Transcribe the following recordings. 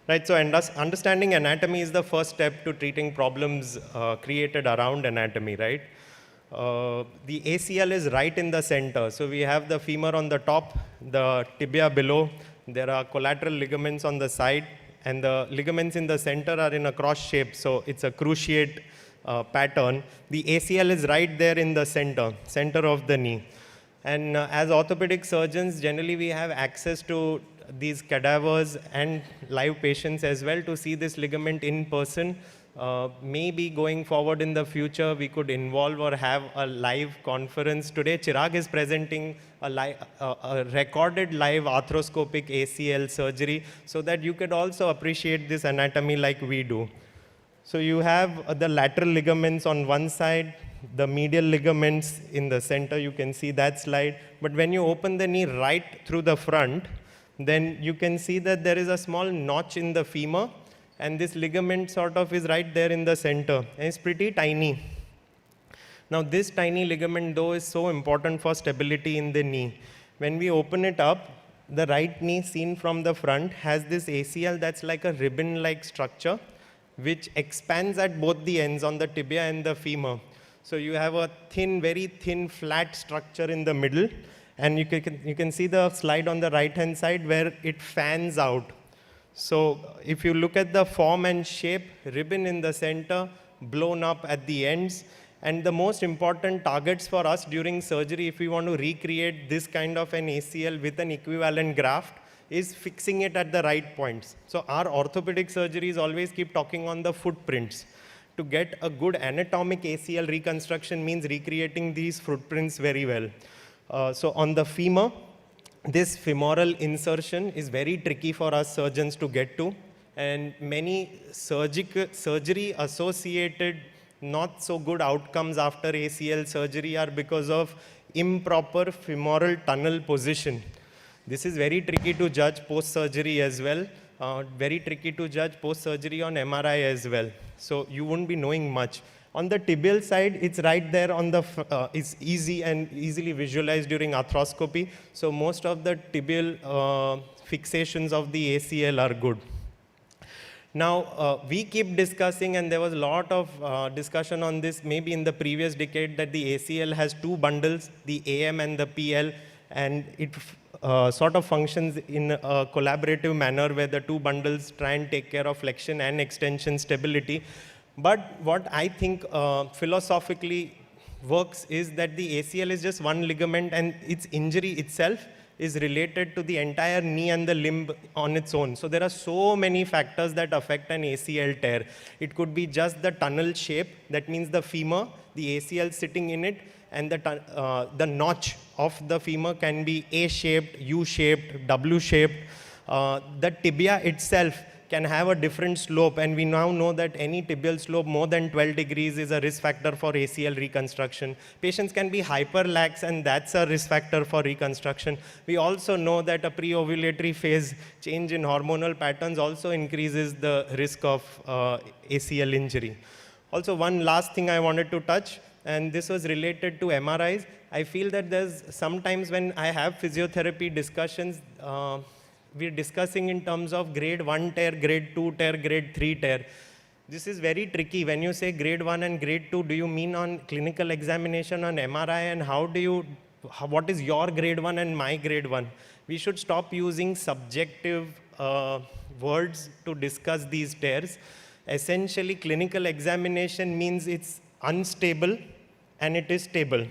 Right, so understanding anatomy is the first step to treating problems created around anatomy, right? The ACL is right in the center. So we have the femur on the top, the tibia below. There are collateral ligaments on the side, and the ligaments in the center are in a cross shape. So it's a cruciate pattern. The ACL is right there in the center of the knee. And as orthopedic surgeons, generally we have access to these cadavers and live patients as well to see this ligament in person. Maybe going forward in the future, we could involve or have a live conference. Today, Chirag is presenting a recorded live arthroscopic ACL surgery so that you could also appreciate this anatomy like we do. So you have the lateral ligaments on one side, the medial ligaments in the center, you can see that slide. But when you open the knee right through the front, then you can see that there is a small notch in the femur, and this ligament sort of is right there in the center, and it's pretty tiny. Now this tiny ligament though is so important for stability in the knee. When we open it up, the right knee seen from the front has this ACL that's like a ribbon-like structure, which expands at both the ends on the tibia and the femur. So you have a thin, very thin, flat structure in the middle, and you can see the slide on the right-hand side where it fans out. So if you look at the form and shape, ribbon in the center, blown up at the ends, and the most important targets for us during surgery, if we want to recreate this kind of an ACL with an equivalent graft, is fixing it at the right points. So our orthopedic surgeries always keep talking on the footprints. To get a good anatomic ACL reconstruction means recreating these footprints very well. So on the femur, this femoral insertion is very tricky for us surgeons to get to, and many surgery-associated not so good outcomes after ACL surgery are because of improper femoral tunnel position. This is very tricky to judge post-surgery as well, very tricky to judge post-surgery on MRI as well. So you won't be knowing much. On the tibial side, it's right there on the, it's easy and easily visualized during arthroscopy. So most of the tibial fixations of the ACL are good. Now, we keep discussing, and there was a lot of discussion on this maybe in the previous decade, that the ACL has two bundles, the AM and the PL, and it sort of functions in a collaborative manner where the two bundles try and take care of flexion and extension stability. But what I think philosophically works is that the ACL is just one ligament, and its injury itself is related to the entire knee and the limb on its own. So there are so many factors that affect an ACL tear. It could be just the tunnel shape, that means the femur, the ACL sitting in it, and the notch of the femur can be A-shaped, U-shaped, W-shaped. The tibia itself can have a different slope, and we now know that any tibial slope more than 12 degrees is a risk factor for ACL reconstruction. Patients can be hyperlax, and that's a risk factor for reconstruction. We also know that a pre-ovulatory phase change in hormonal patterns also increases the risk of ACL injury. Also, one last thing I wanted to touch, and this was related to MRIs. I feel that there's sometimes when I have physiotherapy discussions, we're discussing in terms of grade 1 tear, grade 2 tear, grade 3 tear. This is very tricky. When you say grade 1 and grade 2, do you mean on clinical examination on MRI, and what is your grade 1 and my grade 1? We should stop using subjective words to discuss these tears. Essentially, clinical examination means it's unstable and it is stable.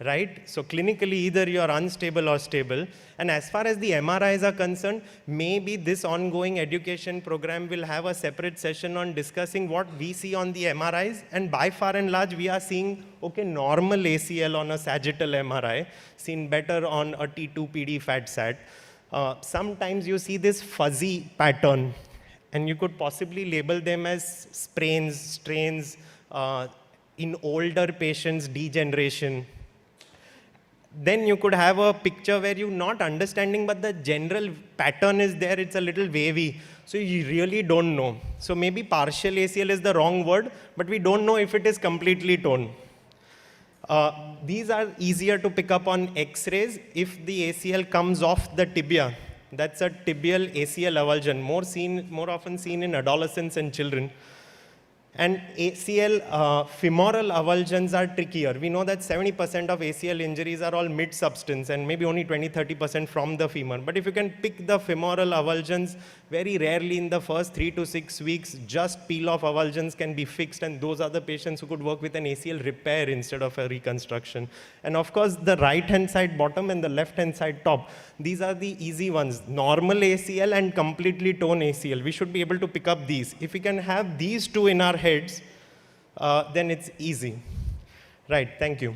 Right? So clinically, either you are unstable or stable. And as far as the MRIs are concerned, maybe this ongoing education program will have a separate session on discussing what we see on the MRIs. And by far and large, we are seeing, okay, normal ACL on a sagittal MRI, seen better on a T2PD fat sat. Sometimes you see this fuzzy pattern, and you could possibly label them as sprains, strains, in older patients, degeneration. Then you could have a picture where you're not understanding, but the general pattern is there, it's a little wavy. So you really don't know. So maybe partial ACL is the wrong word, but we don't know if it is completely torn. These are easier to pick up on X-rays. If the ACL comes off the tibia, That's a tibial ACL avulsion, more often seen in adolescents and children. And ACL femoral avulsions are trickier. We know that 70% of ACL injuries are all mid-substance and maybe only 20-30% from the femur. But if you can pick the femoral avulsions, very rarely in the first 3 to 6 weeks, just peel-off avulsions can be fixed, and those are the patients who could work with an ACL repair instead of a reconstruction. And of course, the right-hand side bottom and the left-hand side top, these are the easy ones, normal ACL and completely torn ACL. We should be able to pick up these. If we can have these two in our heads, then it's easy. Right, thank you.